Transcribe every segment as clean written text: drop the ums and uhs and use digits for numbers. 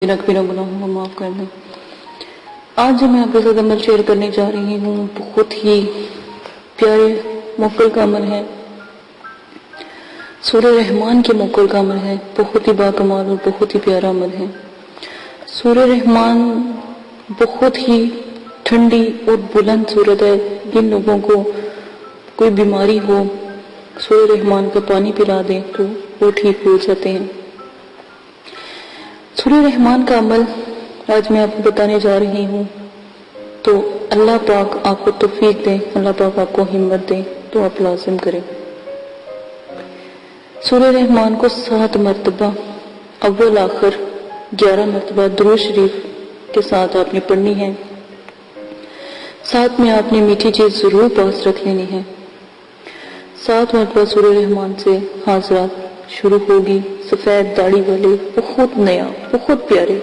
میرا کبیرہ گناہوں کو معاف کر دیں۔ آج جو میں آپ کے ساتھ عمل شیئر کرنے جا رہی ہوں بہت ہی پیارے موکل کا عمل ہے، سورہ رحمان کے موکل کا عمل ہے، بہت ہی باکمال اور بہت ہی پیارا عمل ہے۔ سورہ رحمان بہت ہی ٹھنڈی اور بلند صورت ہے، جن لوگوں کو کوئی بیماری ہو سورہ رحمان کا پانی پلا دیں تو وہ ٹھیک ہو جاتے ہیں۔ سورہ رحمان کا عمل آج میں آپ کو بتانے جا رہی ہوں، تو اللہ پاک آپ کو توفیق دے، اللہ پاک آپ کو ہمت دے تو آپ لازم کریں۔ سورہ رحمان کو 7 مرتبہ اول آخر 11 مرتبہ درود شریف کے ساتھ آپ نے پڑھنی ہے، ساتھ میں آپ نے میٹھی چیز ضرور پاس رکھ لینی ہے۔ 7 مرتبہ سورہ رحمان سے حاضرات شروع ہوگی، سفید داڑھی والے بہت نیا بہت پیارے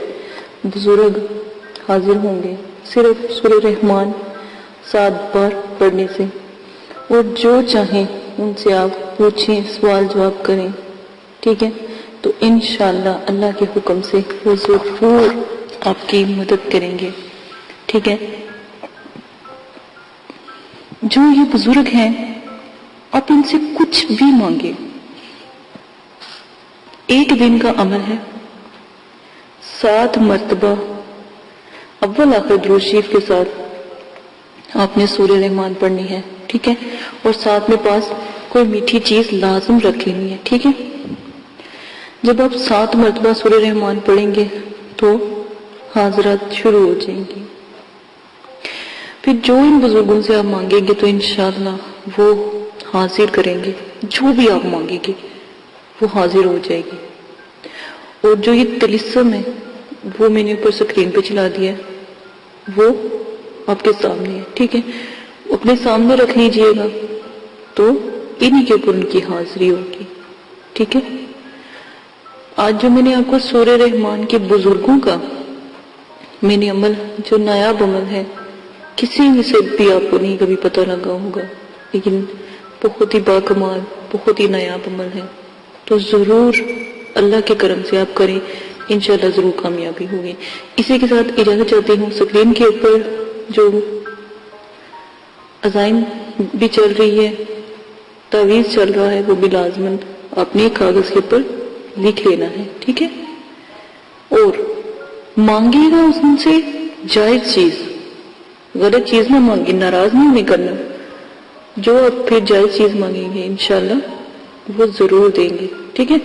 بزرگ حاضر ہوں گے صرف سورہ رحمان 7 بار پڑھنے سے، اور جو چاہیں ان سے آپ پوچھیں، سوال جواب کریں، ٹھیک ہے؟ تو انشاءاللہ اللہ کے حکم سے وہ ضرور آپ کی مدد کریں گے، ٹھیک ہے؟ جو یہ بزرگ ہیں آپ ان سے کچھ بھی مانگے، ایک دن کا عمل ہے، 7 مرتبہ اول آخر درود شریف کے ساتھ آپ نے سورہ رحمان پڑھنی ہے، ٹھیک ہے؟ اور ساتھ میں پاس کوئی میٹھی چیز لازم رکھ لینی ہے، ٹھیک ہے؟ جب آپ 7 مرتبہ سورہ رحمان پڑھیں گے تو حاضرات شروع ہو جائیں گی، پھر جو ان بزرگوں سے آپ مانگیں گے تو انشاءاللہ وہ حاضر کریں گے، جو بھی آپ مانگیں گے وہ حاضر ہو جائے گی۔ اور جو یہ طلسم ہے وہ میں نے اوپر سکرین پہ چلا دیا ہے، وہ آپ کے سامنے ہے، ٹھیک ہے؟ اپنے سامنے رکھ لیجئے گا تو انہی کے اوپر ان کی حاضری ہوگی، ٹھیک ہے؟ آج جو میں نے آپ کو سورہ رحمان کے بزرگوں کا میں نے عمل، جو نایاب عمل ہے، کسی میں سے بھی آپ کو نہیں کبھی پتہ لگا ہوگا، لیکن بہت ہی باکمال بہت ہی نایاب عمل ہے، تو ضرور اللہ کے کرم سے آپ کریں، انشاءاللہ ضرور کامیابی ہوگی۔ اسی کے ساتھ اجازت چاہتی ہوں، سکرین کے اوپر جو عزائم بھی چل رہی ہے، تعویذ چل رہا ہے، وہ بھی لازماً اپنے کاغذ کے اوپر لکھ لینا ہے، ٹھیک ہے؟ اور مانگے گا ان سے جائز چیز، غلط چیز نہ مانگے، ناراض نہیں کرنا، جو آپ پھر جائز چیز مانگیں گے انشاءاللہ وہ ضرور دیں گے، ٹھیک ہے؟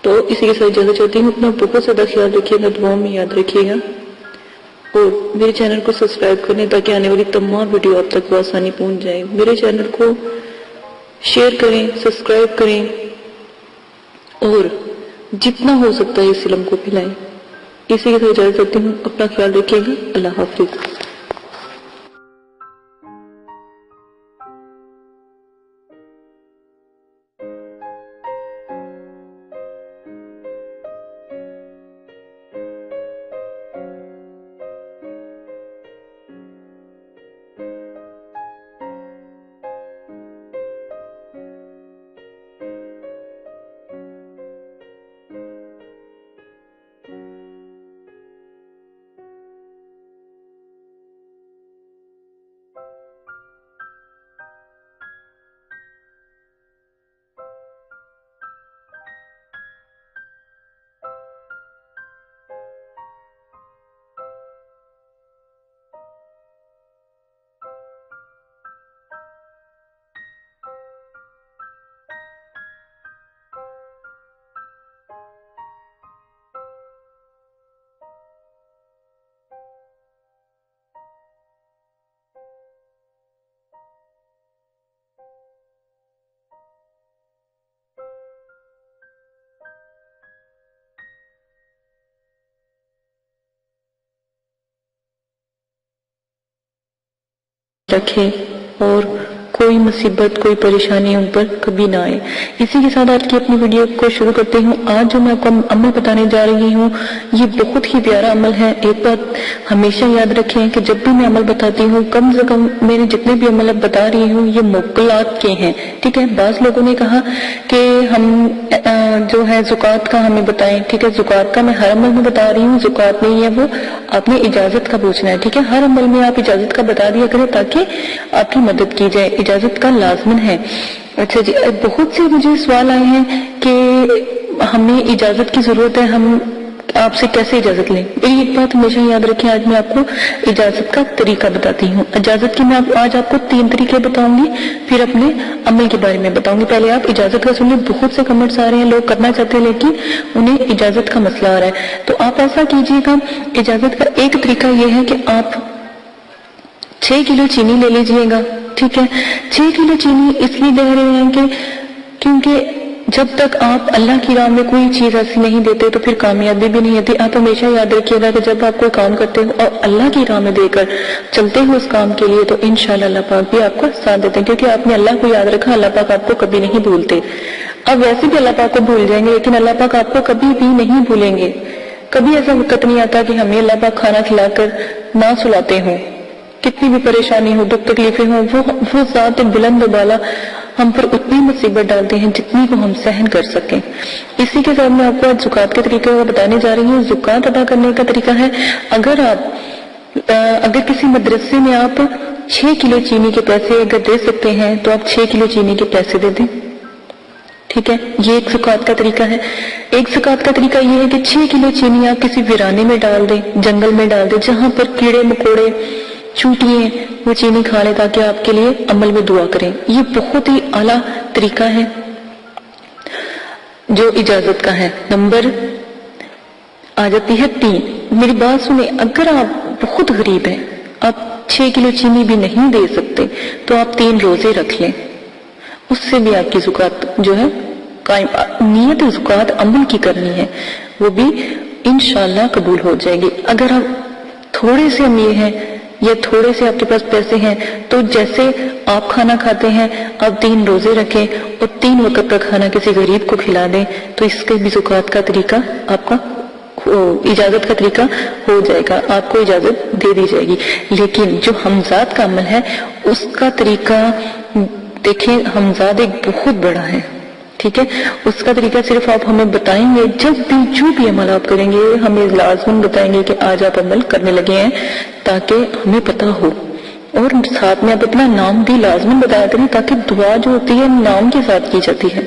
تو اسی کے ساتھ اجازت چاہتی ہوں، اپنا بہت زیادہ خیال رکھیے گا، دعاؤں میں یاد رکھیے گا، اور میرے چینل کو سبسکرائب کریں تاکہ آنے والی تمام ویڈیو آپ تک بآسانی پہنچ جائیں۔ میرے چینل کو شیئر کریں، سبسکرائب کریں، اور جتنا ہو سکتا ہے اس علم کو پھیلائیں۔ اسی کے ساتھ اجازت چاہتی ہوں، اپنا خیال رکھیے گا، اللہ حافظ۔ رکھیں اور کوئی مصیبت کوئی پریشانی ان پر کبھی نہ آئے۔ اسی کے ساتھ آج کی اپنی ویڈیو کو شروع کرتے ہوں۔ آج جو میں آپ کو عمل بتانے جا رہی ہوں یہ بہت ہی پیارا عمل ہے۔ ایک بات ہمیشہ یاد رکھیں کہ جب بھی میں عمل بتاتی ہوں کم سے کم میرے جتنے بھی عمل اب بتا رہی ہوں یہ موکلات کے ہیں، ٹھیک ہے۔ بعض لوگوں نے کہا کہ ہم جو ہے زکوٰۃ کا ہمیں بتائیں، ٹھیک ہے۔ زکوٰۃ کا میں ہر عمل میں بتا رہی ہوں، زکوٰۃ نہیں ہے وہ، آپ نے اجازت کا پوچھنا ہے، ٹھیک ہے۔ ہر عمل میں آپ اجازت کا بتا دیا کریں تاکہ آپ کی مدد کی جائے، اجازت کا لازمن ہے۔ اچھا جی، بہت سے مجھے سوال آئے ہیں کہ ہمیں اجازت کی ضرورت ہے، ہم آپ سے کیسے اجازت لیں؟ میری ایک بات ہمیشہ یاد رکھیں، آج میں آپ کو اجازت کا طریقہ بتاتی ہوں۔ اجازت کی میں آج آپ کو 3 طریقے بتاؤں گی، پھر اپنے عمل کے بارے میں بتاؤں گی۔ پہلے آپ اجازت کا سنیں، بہت سے کمنٹس آ رہے ہیں، لوگ کرنا چاہتے ہیں لیکن انہیں اجازت کا مسئلہ آ رہا ہے۔ تو آپ ایسا کیجئے گا، اجازت کا ایک طریقہ یہ ہے کہ آپ 6 کلو چینی لے لیجئے گا، ٹھیک ہے۔ 6 کلو چینی اس لیے دے رہے ہیں کہ کیونکہ جب تک آپ اللہ کی راہ میں کوئی چیز ایسی نہیں دیتے تو پھر کامیابی بھی نہیں ہوتی۔ آپ ہمیشہ یاد رکھیے گا کہ جب آپ کوئی کام کرتے ہو اور اللہ کی راہ میں دے کر چلتے ہو اس کام کے لیے تو انشاءاللہ اللہ پاک بھی آپ کو ساتھ دیتے ہیں، کیونکہ آپ نے اللہ کو یاد رکھا، اللہ پاک آپ کو کبھی نہیں بھولتے۔ اب ویسے بھی اللہ پاک کو بھول جائیں گے لیکن اللہ پاک آپ کو کبھی بھی نہیں بھولیں گے۔ کبھی ایسا وقت نہیں آتا کہ ہمیں اللہ پاک کھانا کھلا کر نہ سلاتے ہوں، کتنی بھی پریشانی ہو، دکھ تکلیفیں ہوں، وہ ذات بلند و بالا ہم پر اتنی مصیبت ڈالتے ہیں جتنی کو ہم سہن کر سکیں۔ اسی کے ساتھ میں آپ کو آج زکوٰۃ کے طریقے کو بتانے جا رہی ہوں۔ زکوٰۃ ادا کرنے کا طریقہ ہے، اگر کسی مدرسے میں آپ 6 کلو چینی کے پیسے اگر دے سکتے ہیں تو آپ 6 کلو چینی کے پیسے دے دیں، ٹھیک ہے۔ یہ ایک زکوٰۃ کا طریقہ ہے۔ ایک زکوٰۃ کا طریقہ یہ ہے کہ 6 کلو چینی آپ کسی ویرانے میں ڈال دیں، جنگل میں ڈال دیں، جہاں پر کیڑے مکوڑے چونٹیاں وہ چینی کھا لیں تاکہ آپ کے لیے عمل میں دعا کریں۔ یہ بہت ہی اعلیٰ طریقہ ہے جو اجازت کا ہے۔ نمبر آ جاتی ہے 3۔ میری بات سنیں، اگر آپ بہت غریب ہیں، آپ 6 کلو چینی بھی نہیں دے سکتے تو آپ 3 روزے رکھ لیں، اس سے بھی آپ کی زکوٰۃ جو ہے قائم۔ نیت زکوٰۃ عمل کی کرنی ہے، وہ بھی انشاءاللہ قبول ہو جائے گی۔ اگر آپ تھوڑے سے امیر ہیں یا تھوڑے سے آپ کے پاس پیسے ہیں تو جیسے آپ کھانا کھاتے ہیں آپ 3 روزے رکھیں اور 3 وقت کا کھانا کسی غریب کو کھلا دیں تو اس کے بھی زکوٰۃ کا طریقہ آپ کا اجازت کا طریقہ ہو جائے گا، آپ کو اجازت دے دی جائے گی۔ لیکن جو حمزات کا عمل ہے اس کا طریقہ دیکھیں، حمزات ایک بہت بڑا ہے، ٹھیک ہے۔ اس کا طریقہ صرف آپ ہمیں بتائیں گے، جب بھی جو بھی عمل آپ کریں گے ہمیں لازماً بتائیں گے کہ آج آپ عمل کرنے لگے ہیں تاکہ ہمیں پتہ ہو، اور ساتھ میں آپ اپنا نام بھی لازماً بتایا کریں تاکہ دعا جو ہوتی ہے نام کے ساتھ کی جاتی ہے،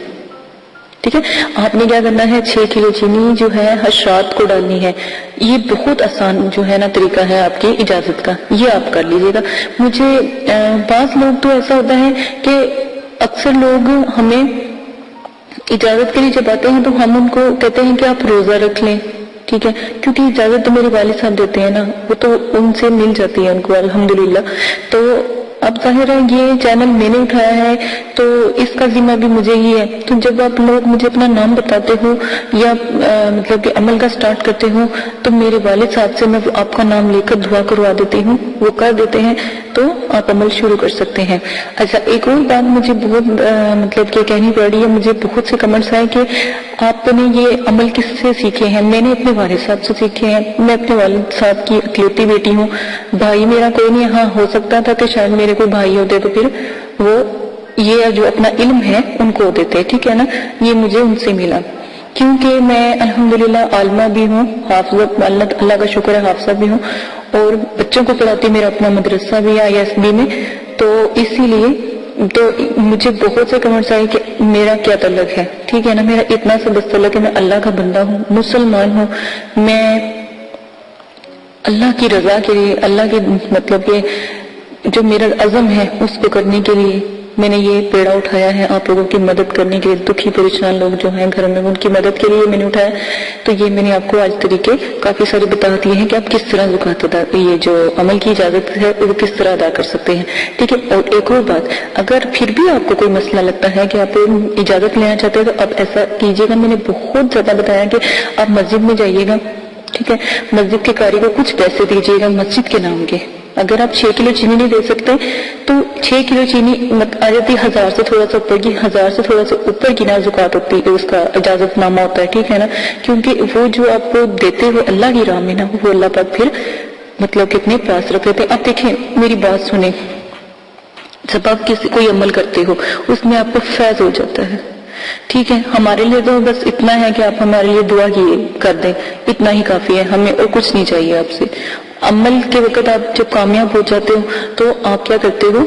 ٹھیک ہے۔ آپ نے کیا کرنا ہے، 6 کلو چینی جو ہے حشرات کو ڈالنی ہے۔ یہ بہت آسان جو ہے نا طریقہ ہے آپ کی اجازت کا، یہ آپ کر لیجئے گا۔ مجھے بعض لوگ تو ایسا ہوتا ہے کہ اکثر لوگ ہمیں اجازت کے لیے جب آتے ہیں تو ہم ان کو کہتے ہیں کہ آپ روزہ رکھ لیں، ٹھیک ہے، کیونکہ اجازت تو میرے والد صاحب دیتے ہیں نا، وہ تو ان سے مل جاتی ہے ان کو الحمدللہ۔ تو اب ظاہر ہے یہ چینل میں نے اٹھایا ہے تو اس کا ذمہ بھی مجھے ہی ہے۔ تو جب آپ لوگ مجھے اپنا نام بتاتے ہو یا مطلب کہ عمل کا سٹارٹ کرتے ہو تو میرے والد صاحب سے میں آپ کا نام لے کر دعا کروا دیتی ہوں، وہ کر دیتے ہیں تو آپ عمل شروع کر سکتے ہیں۔ اچھا، ایک اور بات مجھے بہت مطلب کہ کہنی پڑ رہی ہے، مجھے بہت سے کمنٹس آئے کہ آپ نے یہ عمل کس سے سیکھے ہیں؟ میں نے اپنے والد صاحب سے سیکھے ہیں، میں اپنے والد صاحب کی اکلوتی بیٹی ہوں، بھائی میرا کوئی نہیں۔ ہاں ہو سکتا تھا کہ شاید میرے کوئی بھائی ہوتے تو پھر وہ یہ جو اپنا علم ہے ان کو دیتے، ٹھیک ہے نا، یہ مجھے ان سے ملا، کیونکہ میں الحمدللہ عالمہ بھی ہوں، حافظہ، اللہ کا شکر ہے حافظہ بھی ہوں، اور بچوں کو پڑھاتی، میرا اپنا مدرسہ بھی ہے ISB میں، تو اسی لیے تو مجھے بہت سے کمنٹس آئے کہ میرا کیا تعلق ہے، ٹھیک ہے نا، میرا اتنا سا بس تعلق ہے، میں اللہ کا بندہ ہوں، مسلمان ہوں، میں اللہ کی رضا کے لیے، اللہ کے مطلب کہ جو میرا عزم ہے اس کو کرنے کے لیے میں نے یہ پیڑا اٹھایا ہے، آپ لوگوں کی مدد کرنے کے لیے، دکھی پریشان لوگ جو ہیں گھر میں ان کی مدد کے لیے میں نے اٹھایا۔ تو یہ میں نے آپ کو آج طریقے کافی سارے بتا دیے ہیں کہ آپ کس طرح زکوٰۃ ادا، یہ جو عمل کی اجازت ہے وہ کس طرح ادا کر سکتے ہیں، ٹھیک ہے۔ اور ایک اور بات، اگر پھر بھی آپ کو کوئی مسئلہ لگتا ہے کہ آپ اجازت لینا چاہتے ہیں تو آپ ایسا کیجیے گا، میں نے بہت زیادہ بتایا کہ آپ مسجد میں جائیے گا، ٹھیک ہے، مسجد کے قاری کو کچھ پیسے دیجیے گا مسجد کے نام کے، اگر آپ 6 کلو چینی نہیں دے سکتے تو 6 کلو چینی آ جاتی 1000 سے تھوڑا سا اوپر کی، 1000 سے تھوڑا سا اوپر کی نا زکوٰۃ ہوتی ہے، اس کا اجازت نامہ ہوتا ہے، ٹھیک ہے نا، کیونکہ وہ جو آپ کو دیتے ہو اللہ کی راہ میں نا، وہ اللہ پاک پھر مطلب کتنے پاس رکھ لیتے ہیں۔ اب دیکھیں میری بات سنیں، جب آپ کوئی عمل کرتے ہو اس میں آپ کو فیض ہو جاتا ہے، ٹھیک ہے، ہمارے لیے تو بس اتنا ہے کہ آپ ہمارے لیے دعا کر دیں، اتنا ہی کافی ہے، ہمیں اور کچھ نہیں چاہیے آپ سے۔ عمل کے وقت آپ جب کامیاب ہو جاتے ہو تو آپ کیا کرتے ہو،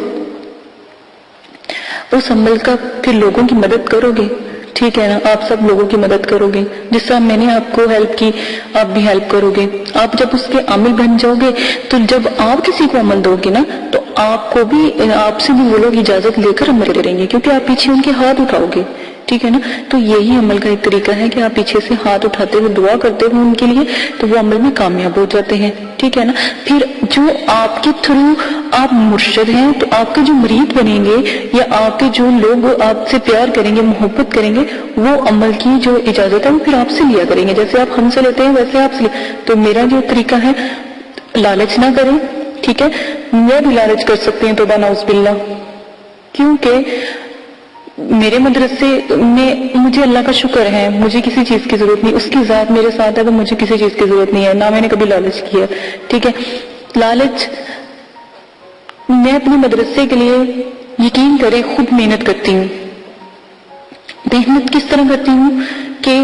اس عمل کا پھر لوگوں کی مدد کرو گے، ٹھیک ہے نا، آپ سب لوگوں کی مدد کرو گے، جس طرح میں نے آپ کو ہیلپ کی آپ بھی ہیلپ کرو گے۔ آپ جب اس کے عامل بن جاؤ گے تو جب آپ کسی کو عمل دو گے نا تو آپ کو بھی، آپ سے بھی وہ لوگ اجازت لے کر عمل کریں گے، کیونکہ آپ پیچھے ان کے ہاتھ اٹھاؤ گے، ٹھیک ہے نا۔ تو یہی عمل کا ایک طریقہ ہے کہ آپ پیچھے سے ہاتھ اٹھاتے ہوئے دعا کرتے ہو ان کے لیے، تو وہ عمل میں کامیاب ہو جاتے ہیں، ٹھیک ہے نا۔ پھر جو آپ کے تھرو آپ مرشد ہیں تو آپ کے جو مرید بنیں گے یا آپ کے جو لوگ آپ سے پیار کریں گے، محبت کریں گے، وہ عمل کی جو اجازت ہے وہ پھر آپ سے لیا کریں گے، جیسے آپ ہم سے لیتے ہیں ویسے آپ سے تو میرا جو طریقہ ہے، لالچ نہ کریں، ٹھیک ہے۔ میں بھی لالچ کر سکتے ہیں، توبہ نعوذ باللہ، کیونکہ میرے مدرسے میں مجھے اللہ کا شکر ہے، مجھے کسی چیز کی ضرورت نہیں، اس کی ذات میرے ساتھ ہے تو مجھے کسی چیز کی ضرورت نہیں ہے، نہ میں نے کبھی لالچ کیا، ٹھیک ہے۔ لالچ، میں اپنے مدرسے کے لیے یقین کریں خود محنت کرتی ہوں۔ محنت کس طرح کرتی ہوں کہ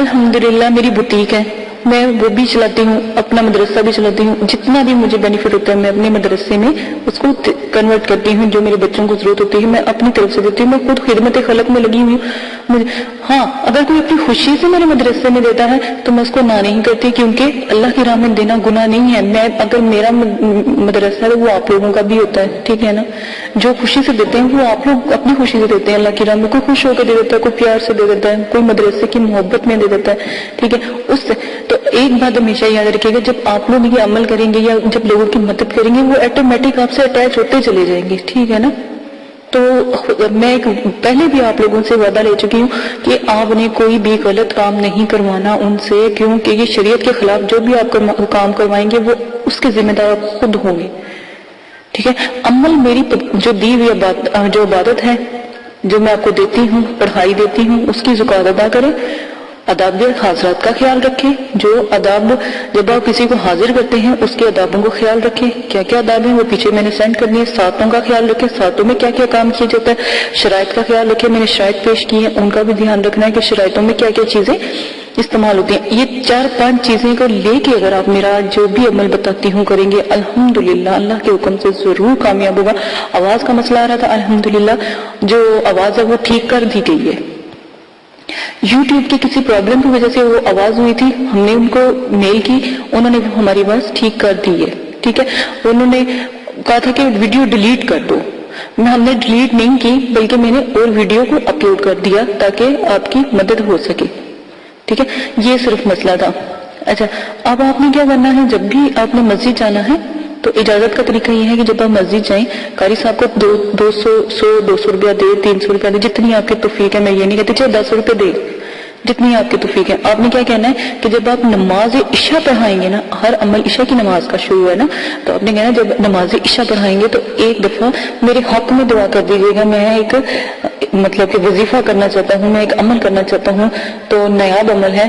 الحمدللہ میری بوتیک ہے، میں وہ بھی چلاتی ہوں، اپنا مدرسہ بھی چلاتی ہوں، جتنا بھی مجھے بینیفٹ ہوتا ہے میں اپنے مدرسے میں اس کو کنورٹ کرتی ہوں، جو میرے بچوں کو ضرورت ہوتی ہے میں اپنی طرف سے دیتی ہوں، میں خود خدمت خلق میں لگی ہوئی ہوں۔ ہاں، اگر کوئی اپنی خوشی سے میرے مدرسے میں دیتا ہے تو میں اس کو نہ نہیں کرتی، کیونکہ اللہ کی راہ میں دینا گناہ نہیں ہے۔ میں اگر میرا مدرسہ ہے وہ آپ لوگوں کا بھی ہوتا ہے، ٹھیک ہے نا، جو خوشی سے دیتے ہیں وہ آپ لوگ اپنی خوشی سے دیتے ہیں اللہ کی راہ میں، کوئی خوش ہو کے دے دیتا ہے، کوئی پیار سے دے دیتا ہے، کوئی مدرسے کی محبت میں دے دیتا ہے، ٹھیک ہے۔ اس سے تو ایک بات ہمیشہ یاد رکھیے گا، جب آپ لوگ یہ عمل کریں گے یا جب لوگوں کی مدد کریں گے وہ آٹومیٹک آپ سے اٹیچ ہوتے چلے جائیں گے، ٹھیک ہے نا۔ تو میں پہلے بھی آپ لوگوں سے وعدہ لے چکی ہوں کہ آپ نے کوئی بھی غلط کام نہیں کروانا ان سے، کیونکہ یہ شریعت کے خلاف جو بھی آپ کام کروائیں گے وہ اس کے ذمہ دار آپ خود ہوں گے، ٹھیک ہے۔ عمل میری جو دی ہوئی جو عبادت ہے، جو میں آپ کو دیتی ہوں، پڑھائی دیتی ہوں، اس کی زکوٰۃ ادا کریں، آداب حاضرات کا خیال رکھیں، جو آداب جب آپ کسی کو حاضر کرتے ہیں اس کے آدابوں کو خیال رکھیں، کیا کیا آداب ہیں وہ پیچھے میں نے سینڈ کرنی ہے، ساتوں کا خیال رکھیں، ساتوں میں کیا کیا کام کیا جاتا ہے، شرائط کا خیال رکھیں، میں نے شرائط پیش کی ہیں ان کا بھی دھیان رکھنا ہے کہ شرائطوں میں کیا کیا چیزیں استعمال ہوتی ہیں۔ یہ 4-5 چیزیں کو لے کے اگر آپ میرا جو بھی عمل بتاتی ہوں کریں گے، الحمدللہ اللہ کے حکم سے ضرور کامیاب ہوگا۔ آواز کا مسئلہ آ رہا تھا، الحمدللہ جو آواز ہے وہ ٹھیک کر دی گئی ہے۔ یوٹیوب کی کسی پرابلم کی وجہ سے وہ آواز ہوئی تھی، ہم نے ان کو میل کی، انہوں نے ہماری آواز ٹھیک کر دی ہے، ٹھیک ہے۔ انہوں نے کہا تھا کہ ویڈیو ڈیلیٹ کر دو، ہم نے ڈیلیٹ نہیں کی بلکہ میں نے اور ویڈیو کو اپلوڈ کر دیا تاکہ آپ کی مدد ہو سکے، ٹھیک ہے۔ یہ صرف مسئلہ تھا۔ اچھا، اب آپ نے کیا کرنا ہے، جب بھی آپ نے مسجد جانا ہے تو اجازت کا طریقہ یہ ہے کہ جب آپ مسجد جائیں، قاری صاحب کو 200 روپیہ دے، 300 روپیہ دے، جتنی آپ کی توفیق ہے، میں یہ نہیں کہتی چاہے 10 روپے دے، جتنی آپ کی توفیق ہے۔ آپ نے کیا کہنا ہے کہ جب آپ نماز عشاء پڑھائیں گے نا، ہر عمل عشاء کی نماز کا شروع ہے نا، تو آپ نے کہنا جب نماز عشاء پڑھائیں گے تو ایک دفعہ میرے حق میں دعا کر دیجیے گا، میں ایک مطلب کہ وظیفہ کرنا چاہتا ہوں، میں ایک عمل کرنا چاہتا ہوں، تو نیاب عمل ہے،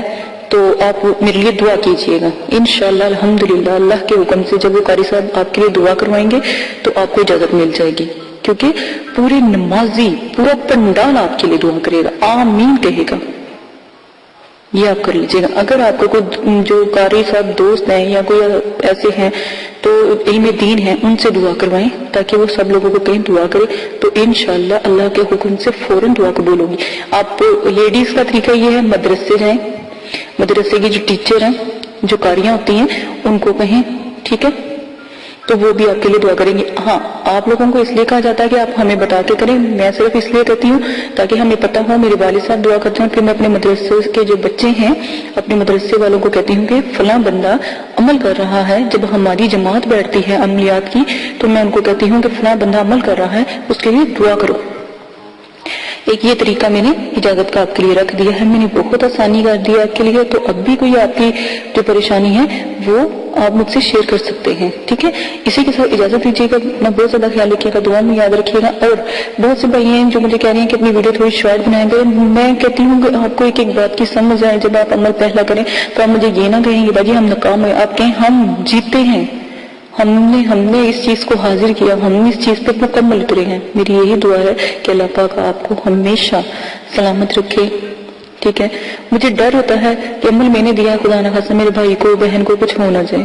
تو آپ میرے لیے دعا کیجئے گا، انشاءاللہ الحمدللہ اللہ کے حکم سے جب وہ قاری صاحب آپ کے لیے دعا کروائیں گے تو آپ کو اجازت مل جائے گی، کیونکہ پورے نمازی پورا پنڈال آپ کے لیے دعا کرے گا، آمین کہے گا۔ یہ آپ کر لیجئے گا۔ اگر آپ کو کوئی جو قاری صاحب دوست ہیں یا کوئی ایسے ہیں تو علم دین ہیں، ان سے دعا کروائیں تاکہ وہ سب لوگوں کو کہیں دعا کرے، تو انشاءاللہ اللہ کے حکم سے فوراً دعا قبول ہوگی۔ آپ لیڈیز کا طریقہ یہ ہے، مدرسے جائیں، مدرسے کی جو ٹیچر ہیں، جو قاریاں ہوتی ہیں، ان کو کہیں، ٹھیک ہے، تو وہ بھی آپ کے لیے دعا کریں گے۔ ہاں، آپ لوگوں کو اس لیے کہا جاتا ہے کہ آپ ہمیں بتا کے کریں، میں صرف اس لیے کہتی ہوں تاکہ ہمیں پتہ ہو، میرے والد صاحب دعا کرتے ہیں، پھر میں اپنے مدرسے کے جو بچے ہیں، اپنے مدرسے والوں کو کہتی ہوں کہ فلاں بندہ عمل کر رہا ہے، جب ہماری جماعت بیٹھتی ہے عملیات کی تو میں ان کو کہتی ہوں کہ فلاں بندہ عمل کر رہا ہے، اس کے لیے دعا کرو۔ ایک یہ طریقہ میں نے اجازت کا آپ کے لیے رکھ دیا ہے، میں نے بہت آسانی کر دیا آپ کے لیے، تو اب بھی کوئی آپ کی جو پریشانی ہے وہ آپ مجھ سے شیئر کر سکتے ہیں، ٹھیک ہے؟ اسی کے ساتھ اجازت دیجیے گا، اپنا بہت زیادہ خیال رکھیے گا، دعا میں یاد رکھیے گا. اور بہت سے بھائی ہیں جو مجھے کہہ رہے ہیں کہ اپنی ویڈیو تھوڑی شارٹ بنائیں گے. میں کہتی ہوں کہ آپ کو ایک ایک بات کی سمجھ آئے، جب آپ عمل پہلا کریں تو آپ مجھے یہ نہ کہیں کہ باجی ہم ناکام ہوئے، آپ کہیں ہم جیتے ہیں، ہم نے اس چیز کو حاضر کیا، ہم نے اس چیز پہ مکمل اترے ہیں. میری یہی دعا ہے کہ اللہ پاک آپ کو ہمیشہ سلامت رکھے، ٹھیک ہے؟ مجھے ڈر ہوتا ہے کہ عمل میں نے دیا ہے، خدا نہ خاصہ میرے بھائی کو بہن کو کچھ ہو نہ جائے،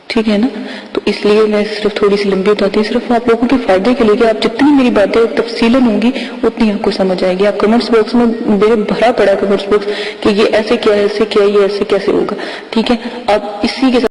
ٹھیک ہے نا؟ تو اس لیے میں صرف تھوڑی سی لمبی بتاتی ہوں، صرف آپ لوگوں کے فائدے کے لیے کہ آپ جتنی میری باتیں تفصیلاً ہوں گی اتنی آپ کو سمجھ آئے گی. آپ کمنٹس باکس میں میرے بھرا پڑا کمنٹس باکس کہ یہ ایسے کیا، ایسے کیا، یہ ایسے کیسے ہوگا، ٹھیک ہے؟ آپ اسی کے